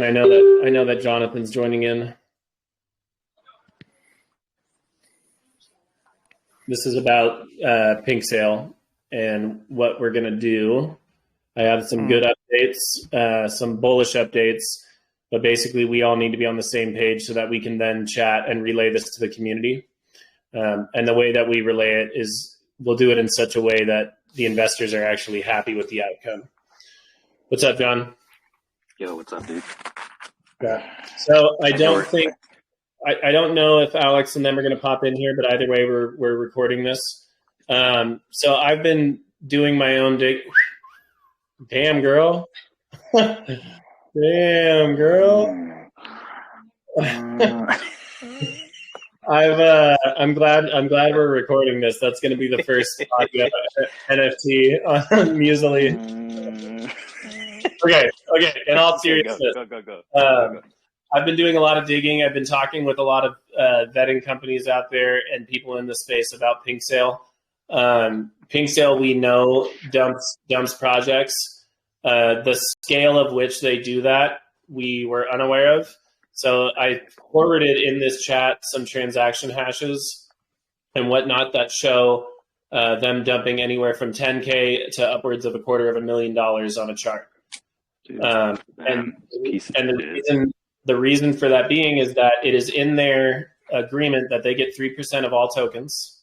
I know that Jonathan's joining in. This is about Pink Sale and what we're going to do. I have some good updates, some bullish updates, but basically we all need to be on the same page so that we can then chat and relay this to the community. And the way that we relay it is we'll do it in such a way that the investors are actually happy with the outcome. What's up, John? Yo, what's up, dude? Yeah. So I don't know if Alex and them are going to pop in here, but either way, we're recording this. So I've been doing my own dig. Damn, girl. Damn, girl. I'm glad we're recording this. That's going to be the first audio NFT on Musely. Okay. In all seriousness, Go. I've been doing a lot of digging. I've been talking with a lot of vetting companies out there and people in the space about Pink Sale. Pink Sale, we know, dumps projects. The scale of which they do that, we were unaware of. So I forwarded in this chat some transaction hashes and whatnot that show them dumping anywhere from 10K to upwards of $250,000 on a chart. Dude, the reason for that being is that it is in their agreement that they get 3% of all tokens,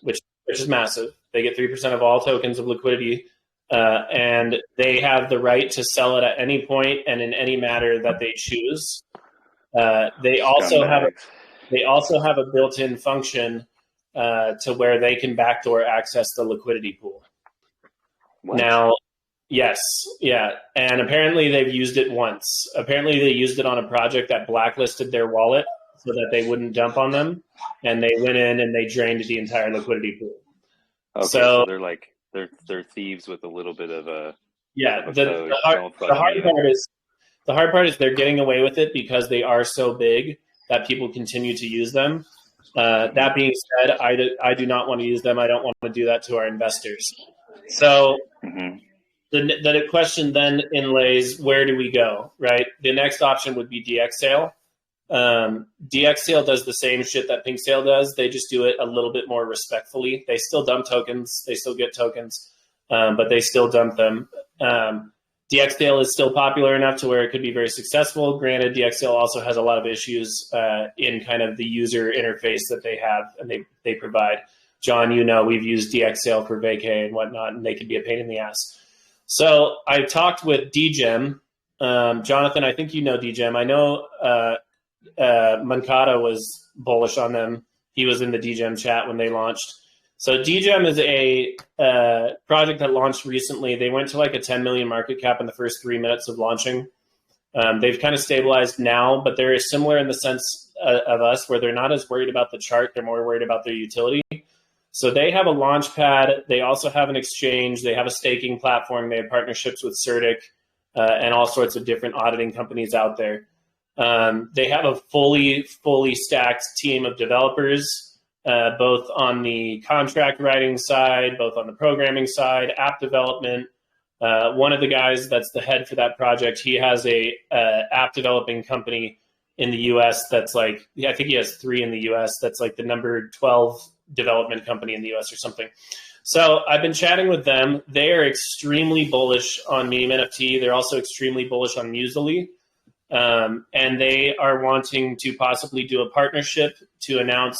which is massive. They get 3% of all tokens of liquidity, and they have the right to sell it at any point and in any manner that they choose. They also have a built-in function to where they can backdoor access the liquidity pool. What? Now, yes, yeah, and apparently they've used it once. Apparently they used it on a project that blacklisted their wallet so that they wouldn't dump on them, and they went in and they drained the entire liquidity pool. Okay, so they're like they're thieves with a little bit of a The hard part is they're getting away with it because they are so big that people continue to use them. That being said, I do not want to use them. I don't want to do that to our investors. So the question then inlays, where do we go, right? The next option would be DX Sale. DX Sale does the same shit that Pink Sale does. They just do it a little bit more respectfully. They still dump tokens. They still get tokens, but they still dump them. DX Sale is still popular enough to where it could be very successful. Granted, DX Sale also has a lot of issues in kind of the user interface that they have and they provide. John, we've used DX Sale for vacay and whatnot, and they can be a pain in the ass. So I talked with DGEM. Jonathan, I think you know DGEM. I know Mankata was bullish on them. He was in the DGEM chat when they launched. So DGEM is a project that launched recently. They went to like a 10 million market cap in the first 3 minutes of launching. They've kind of stabilized now, but they're similar in the sense of us where they're not as worried about the chart. They're more worried about their utility. So they have a launch pad. They also have an exchange. They have a staking platform. They have partnerships with Certic and all sorts of different auditing companies out there. They have a fully stacked team of developers, both on the contract writing side, both on the programming side, app development. One of the guys that's the head for that project, he has a app developing company in the U.S. that's like, I think he has 3 in the U.S. that's like the number 12 development company in the U.S. or something. So I've been chatting with them. They are extremely bullish on MemeNFT. They're also extremely bullish on Musely. And they are wanting to possibly do a partnership to announce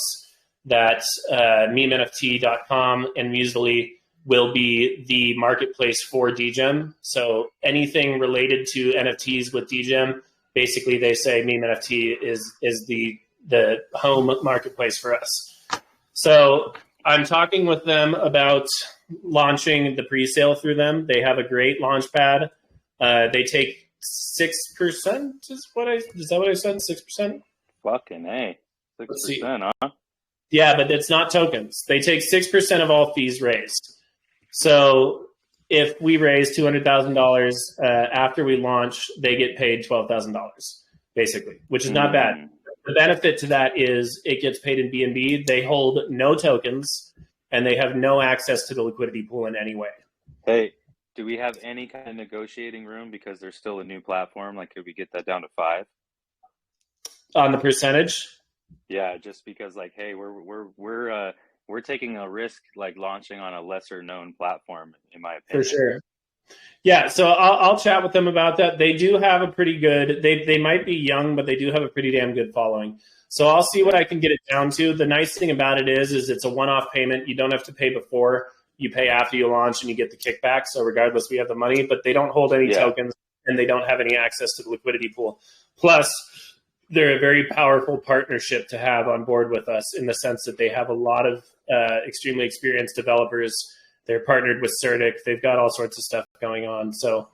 that MemeNFT.com and Musely will be the marketplace for DGEM. So anything related to NFTs with DGEM, basically they say MemeNFT is the home marketplace for us. So I'm talking with them about launching the pre-sale through them. They have a great launch pad. They take 6%. Is that what I said? 6%? Fucking A. 6%, huh? Yeah, but it's not tokens. They take 6% of all fees raised. So if we raise $200,000 after we launch, they get paid $12,000, basically, which is not bad. The benefit to that is it gets paid in BNB. They hold no tokens, and they have no access to the liquidity pool in any way. Hey, Do we have any kind of negotiating room because there's still a new platform? Like, could we get that down to 5 on the percentage? Yeah, just because, like, hey, we're taking a risk, like launching on a lesser known platform, in my For opinion. sure. Yeah, so I'll chat with them about that. They do have a pretty good. They might be young, but they do have a pretty damn good following. So I'll see what I can get it down to. The nice thing about it is it's a one-off payment. You don't have to pay before. You pay after you launch, and you get the kickback. So regardless, we have the money, but they don't hold any tokens, and they don't have any access to the liquidity pool. Plus, they're a very powerful partnership to have on board with us in the sense that they have a lot of extremely experienced developers. They're partnered with Certic. They've got all sorts of stuff going on. So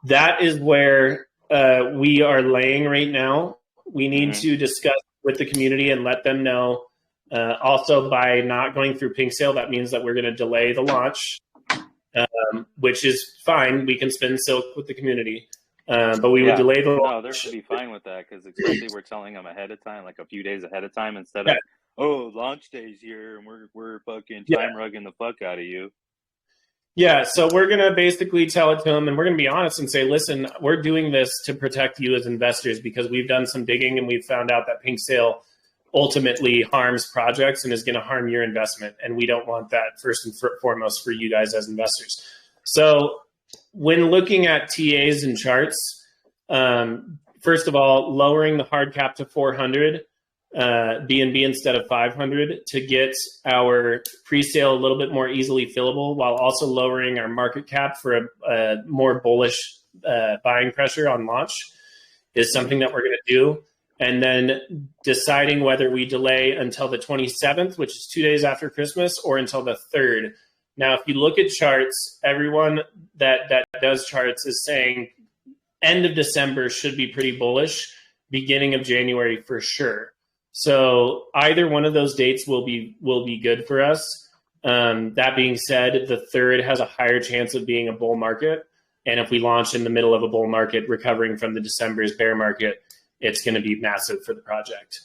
that is where we are laying right now. We need to discuss with the community and let them know. Also, by not going through Pink Sale, that means that we're going to delay the launch, which is fine. We can spin Silk with the community. But we would delay the launch. No, they should be fine with that because especially we're telling them ahead of time, like a few days ahead of time, instead of, oh, launch day's here and we're fucking time rugging the fuck out of you. Yeah, so we're going to basically tell it to them, and we're going to be honest and say, listen, we're doing this to protect you as investors because we've done some digging and we've found out that Pink Sale ultimately harms projects and is going to harm your investment. And we don't want that first and foremost for you guys as investors. So when looking at TAs and charts, first of all, lowering the hard cap to 400 BNB instead of 500 to get our pre-sale a little bit more easily fillable while also lowering our market cap for a more bullish buying pressure on launch is something that we're going to do. And then deciding whether we delay until the 27th, which is 2 days after Christmas, or until the 3rd. Now, if you look at charts, everyone that does charts is saying end of December should be pretty bullish, beginning of January for sure. So either one of those dates will be good for us. That being said, the 3rd has a higher chance of being a bull market. And if we launch in the middle of a bull market, recovering from the December's bear market, it's going to be massive for the project.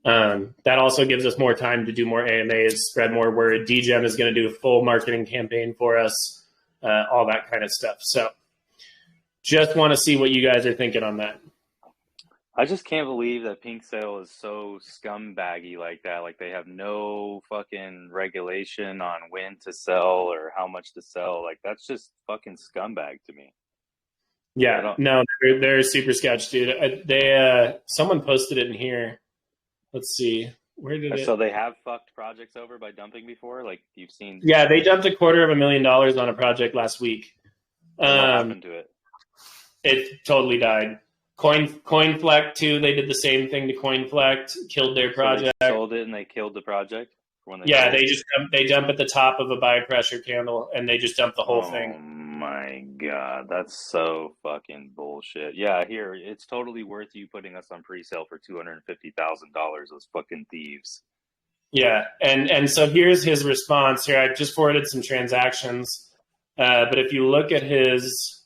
That also gives us more time to do more AMAs, spread more word. DGEM is going to do a full marketing campaign for us, all that kind of stuff. So just want to see what you guys are thinking on that. I just can't believe that Pink Sale is so scumbaggy like that. Like they have no fucking regulation on when to sell or how much to sell. Like that's just fucking scumbag to me. Yeah, no, they're super sketch, dude. They someone posted it in here. Let's see, where did it? So they have fucked projects over by dumping before. Like you've seen. Yeah, they dumped $250,000 on a project last week. What happened to it? It totally died. CoinFlect too. They did the same thing to CoinFlect, killed their project. So they sold it and they killed the project. They dump at the top of a buy pressure candle and they just dump the whole thing. Oh my god, that's so fucking bullshit. Yeah, here it's totally worth you putting us on pre-sale for $250,000. Those fucking thieves. Yeah, and so here's his response. Here, I just forwarded some transactions, but if you look at his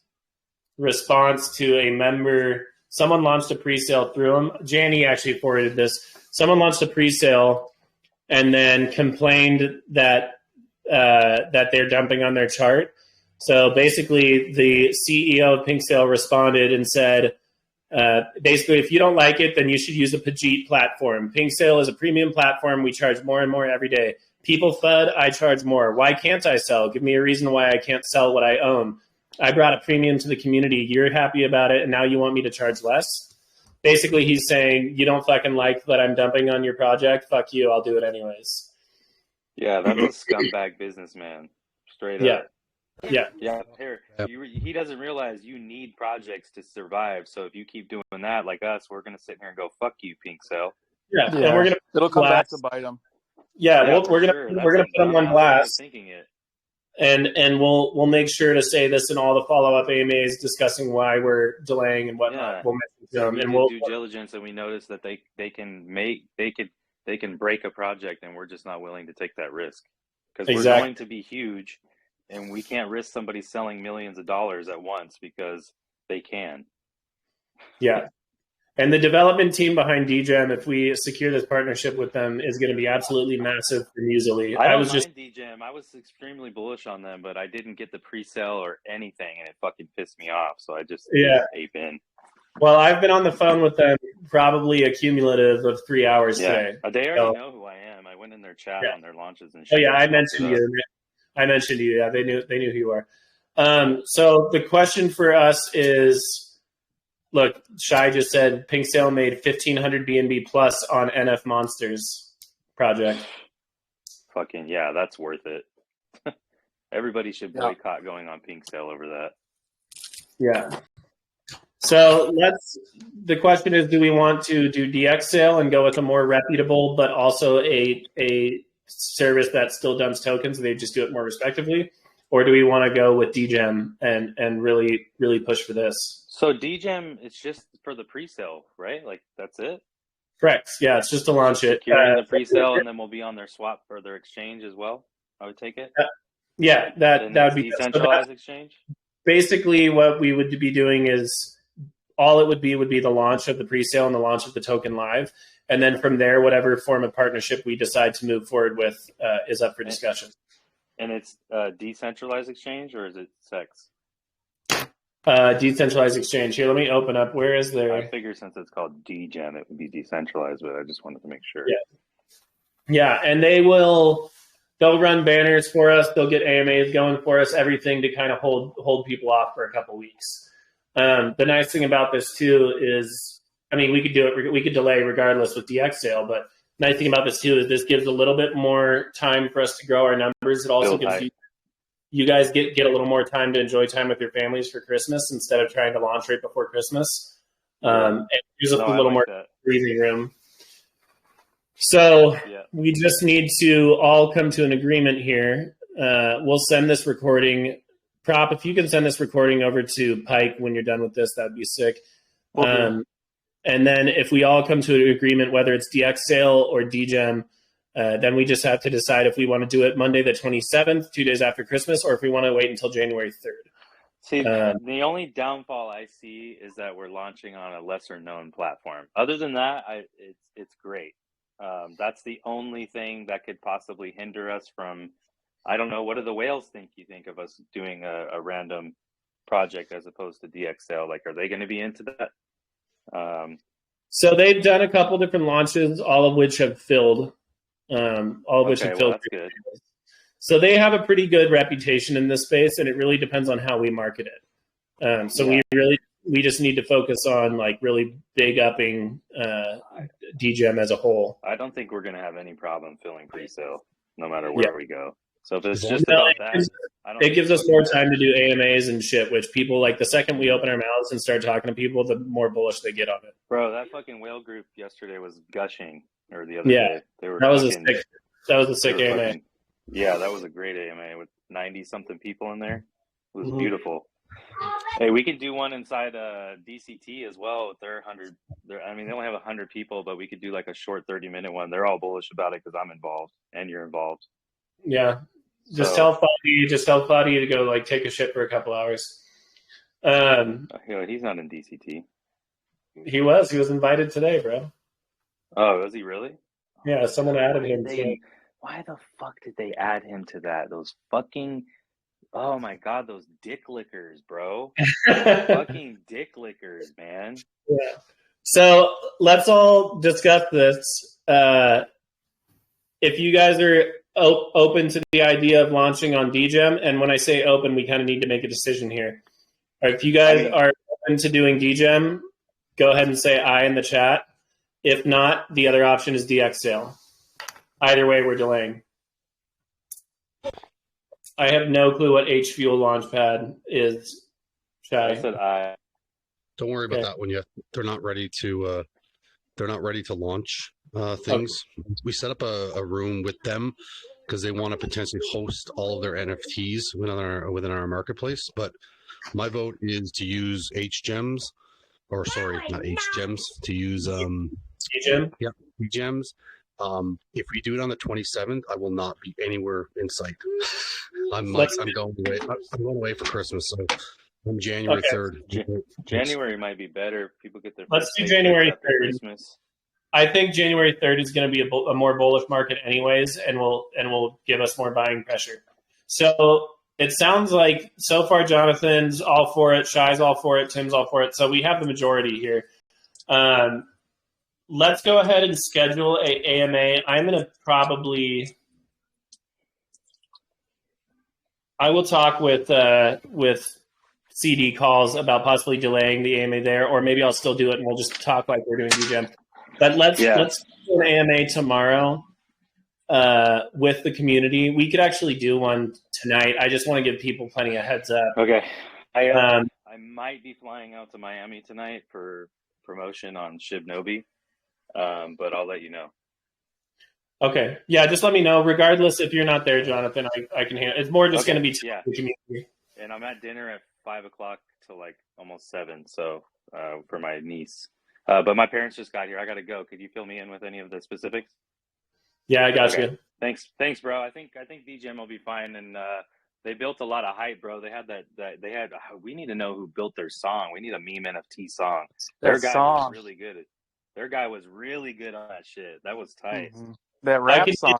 response to a member, someone launched a pre-sale through him. Janny actually forwarded this. Someone launched a pre-sale and then complained that they're dumping on their chart. So basically, the CEO of Pink Sale responded and said, basically, if you don't like it, then you should use a Pajit platform. Pink Sale is a premium platform. We charge more and more every day. People FUD, I charge more. Why can't I sell? Give me a reason why I can't sell what I own. I brought a premium to the community. You're happy about it, and now you want me to charge less? Basically, he's saying, you don't fucking like that I'm dumping on your project? Fuck you, I'll do it anyways. Yeah, that's a scumbag businessman. Straight up. Yeah. Here, he doesn't realize you need projects to survive. So if you keep doing that, like us, we're going to sit here and go, fuck you, Pink Sale. Yeah. And we're gonna it'll come back to bite them. Yeah, we're gonna put them on blast. Thinking it. And we'll make sure to say this in all the follow-up AMAs discussing why we're delaying and whatnot. Yeah. We'll mention them, and we'll do due diligence, and we notice that they can break a project, and we're just not willing to take that risk because we're going to be huge, and we can't risk somebody selling millions of dollars at once because they can. Yeah, And the development team behind DGEM, if we secure this partnership with them, is going to be absolutely massive for Musically. I don't mind DGEM. I was extremely bullish on them, but I didn't get the pre-sale or anything, and it fucking pissed me off. So I just ape in. Well, I've been on the phone with them probably a cumulative of 3 hours today. They already know who I am. I went in their chat on their launches and shit. Oh yeah, I mentioned you. Yeah, they knew who you are. So the question for us is, look, Shai just said Pink Sale made 1,500 BNB plus on NF Monsters project. Fucking yeah, that's worth it. Everybody should boycott going on Pink Sale over that. Yeah. So the question is, do we want to do DX Sale and go with a more reputable, but also a service that still dumps tokens, and they just do it more respectively? Or do we want to go with DGEM and really, really push for this? So DGEM, it's just for the pre-sale, right? Like, that's it? Correct. Yeah, it's just to launch it. Securing the pre-sale, and then we'll be on their swap or their exchange as well, I would take it? Yeah, that would be decentralized exchange? Basically, what we would be doing is all it would be the launch of the pre-sale and the launch of the token live. And then from there, whatever form of partnership we decide to move forward with is up for discussion. And it's decentralized exchange, or is it SEX? Decentralized exchange. Here, let me open up. Where is there? I figure since it's called DGEM, it would be decentralized, but I just wanted to make sure. Yeah, and they'll run banners for us. They'll get AMAs going for us. Everything to kind of hold people off for a couple weeks. The nice thing about this too is, I mean, we could do it. We could delay regardless with DX Sale, but nice thing about this too is this gives a little bit more time for us to grow our numbers. It also gives you guys get a little more time to enjoy time with your families for Christmas instead of trying to launch right before Christmas. It gives us a little more breathing room. So we just need to all come to an agreement here. We'll send this recording. Prop, if you can send this recording over to Pike when you're done with this, that'd be sick. Okay. And then if we all come to an agreement, whether it's DX Sale or DGEM, then we just have to decide if we want to do it Monday the 27th, 2 days after Christmas, or if we want to wait until January 3rd. See, the only downfall I see is that we're launching on a lesser known platform. Other than that, it's great. That's the only thing that could possibly hinder us from, I don't know, what do the whales you think of us doing a random project as opposed to DX Sale? Like, are they going to be into that? So they've done a couple different launches, all of which have filled. That's good. So they have a pretty good reputation in this space, and it really depends on how we market it. We just need to focus on like really big upping DGEM as a whole. I don't think we're going to have any problem filling pre-sale, no matter where we go. So if it's just about that, it gives us more time to do AMAs and shit, which people like the second we open our mouths and start talking to people, the more bullish they get on it. Bro, that fucking whale group yesterday was gushing, or the other day. That was a sick AMA. That was a great AMA with 90-something people in there. It was beautiful. Hey, we could do one inside DCT as well with their 100. They only have 100 people, but we could do like a short 30-minute one. They're all bullish about it because I'm involved and you're involved. Yeah. Just tell Cloudy to go like take a shit for a couple hours. He's not in DCT. He was invited today, bro. Oh, was he really? Yeah, someone added him. Why the fuck did they add him to that? Those fucking, oh my God, those dick lickers, bro. Fucking dick lickers, man. Yeah. So let's all discuss this. If you guys are open to the idea of launching on DGEM, and when I say open, we kind of need to make a decision here. If you guys are open to doing DGEM, go ahead and say aye in the chat. If not, the other option is DX Sale. Either way, we're delaying. I have no clue what H-Fuel Launchpad is. Shai. I said aye. Don't worry about that one yet. They're not ready to launch things. Okay. We set up a room with them because they want to potentially host all of their NFTs within our marketplace. But my vote is to use HGEMs, or sorry, not HGEMs, to use DGEM. Yeah, DGEMs. If we do it on the 27th, I will not be anywhere in sight. I'm going away for Christmas, so On January 3rd. January might be better. People get their Let's do January 3rd. Christmas. I think January 3rd is going to be a more bullish market anyways, and will give us more buying pressure. So it sounds like so far Jonathan's all for it, Shai's all for it, Tim's all for it. So we have the majority here. Let's go ahead and schedule a AMA. I'm going to I will talk with CD calls about possibly delaying the AMA there, or maybe I'll still do it and we'll just talk like we're doing DGEM. But let's do an AMA tomorrow with the community. We could actually do one tonight. I just want to give people plenty of heads up. Okay. I might be flying out to Miami tonight for promotion on Shibnobi, but I'll let you know. Okay. Yeah, just let me know. Regardless, if you're not there, Jonathan, I can handle it. It's more just going to be the community. And I'm at dinner at 5 o'clock till like almost 7, so for my niece. But my parents just got here. I got to go. Could you fill me in with any of the specifics? Yeah, I got you. Thanks, bro. I think DGEM will be fine. And they built a lot of hype, bro. They had we need to know who built their song. We need a MemeNFT song. Their guy was really good. Their guy was really good on that shit. That was tight. Mm-hmm. That rap song.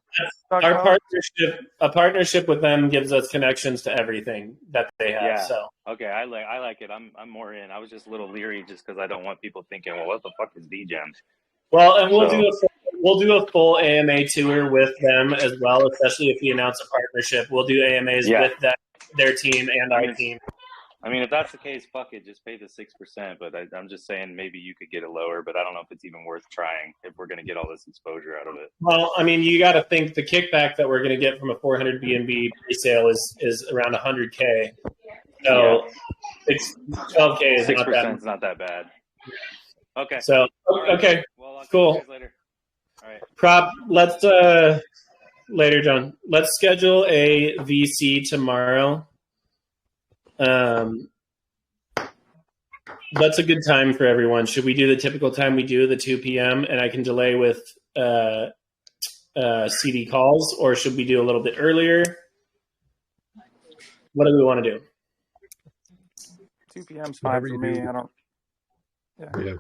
A partnership with them gives us connections to everything that they have. Yeah. So okay, I like it. I'm more in. I was just a little leery just because I don't want people thinking, well, what the fuck is DGEM? Well, and we'll do a full AMA tour with them as well, especially if we announce a partnership. We'll do AMAs with their team and our team. I mean, if that's the case, fuck it, just pay the 6%. But I'm just saying maybe you could get it lower, but I don't know if it's even worth trying if we're going to get all this exposure out of it. Well, I mean, you got to think the kickback that we're going to get from a 400 BNB pre-sale is around 100K. So it's 12K is 6% is not that bad. Okay. So right. Okay, well, I'll cool. See you guys later. All right. Prop. Let's later, John. Let's schedule a VC tomorrow. That's a good time for everyone. Should we do the typical time we do, the 2 p.m., and I can delay with CD calls, or should we do a little bit earlier? What do we want to do? 2 p.m. is fine for me. I don't. Yeah.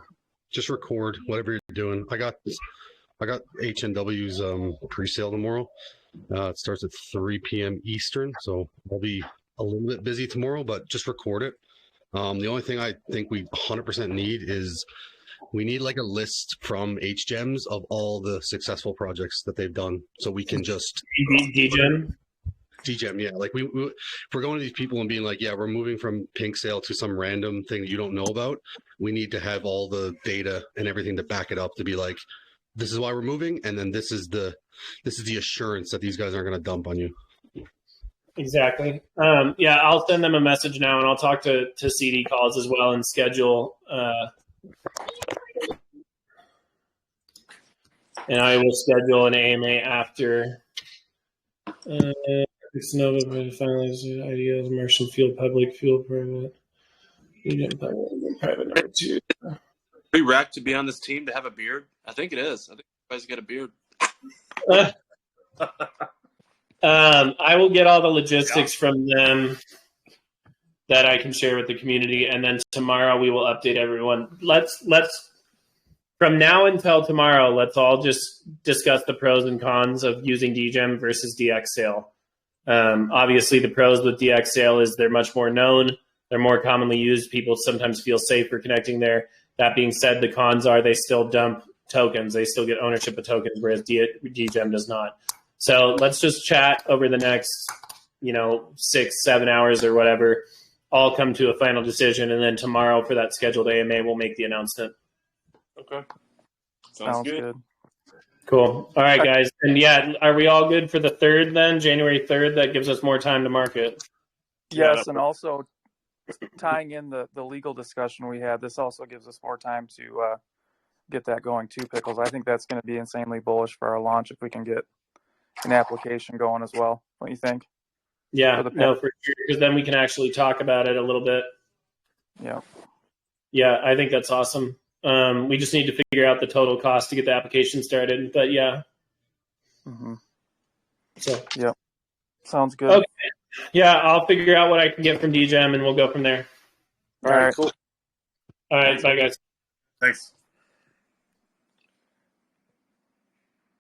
Just record whatever you're doing. I got HNW's pre-sale tomorrow. It starts at 3 p.m. Eastern, so I'll be a little bit busy tomorrow, but just record it. The only thing I think we 100% need is we need like a list from HGEMs of all the successful projects that they've done, so we can just DGEM, yeah. Like we if we're going to these people and being like, yeah, we're moving from pink sale to some random thing that you don't know about, we need to have all the data and everything to back it up to be like, this is why we're moving, and then this is the assurance that these guys aren't going to dump on you. Exactly. Yeah, I'll send them a message now, and I'll talk to CD calls as well and schedule. And I will schedule an AMA after. Nova finalize ideas, Martian field, public field, private. Private number 2. Pretty wrecked to be on this team to have a beard. I think it is. I think you guys get a beard. I will get all the logistics from them that I can share with the community, and then tomorrow we will update everyone. Let's from now until tomorrow, let's all just discuss the pros and cons of using DGEM versus DX sale. Obviously, the pros with DX sale is they're much more known. They're more commonly used. People sometimes feel safer connecting there. That being said, the cons are they still dump tokens. They still get ownership of tokens, whereas DGEM does not. So let's just chat over the next, 6-7 hours or whatever, all come to a final decision. And then tomorrow for that scheduled AMA, we'll make the announcement. Okay. Sounds good. Cool. All right, guys. And yeah, are we all good for the 3rd then? January 3rd? That gives us more time to market. Yes, and also tying in the legal discussion we had, this also gives us more time to get that going too, Pickles. I think that's going to be insanely bullish for our launch if we can get an application going as well. What do you think? Yeah, for sure, because then we can actually talk about it a little bit. Yeah. Yeah, I think that's awesome. We just need to figure out the total cost to get the application started, but yeah. Mm-hmm. So yeah, sounds good. Okay. Yeah, I'll figure out what I can get from DGEM, and we'll go from there. All right, cool. All right, bye guys. Thanks.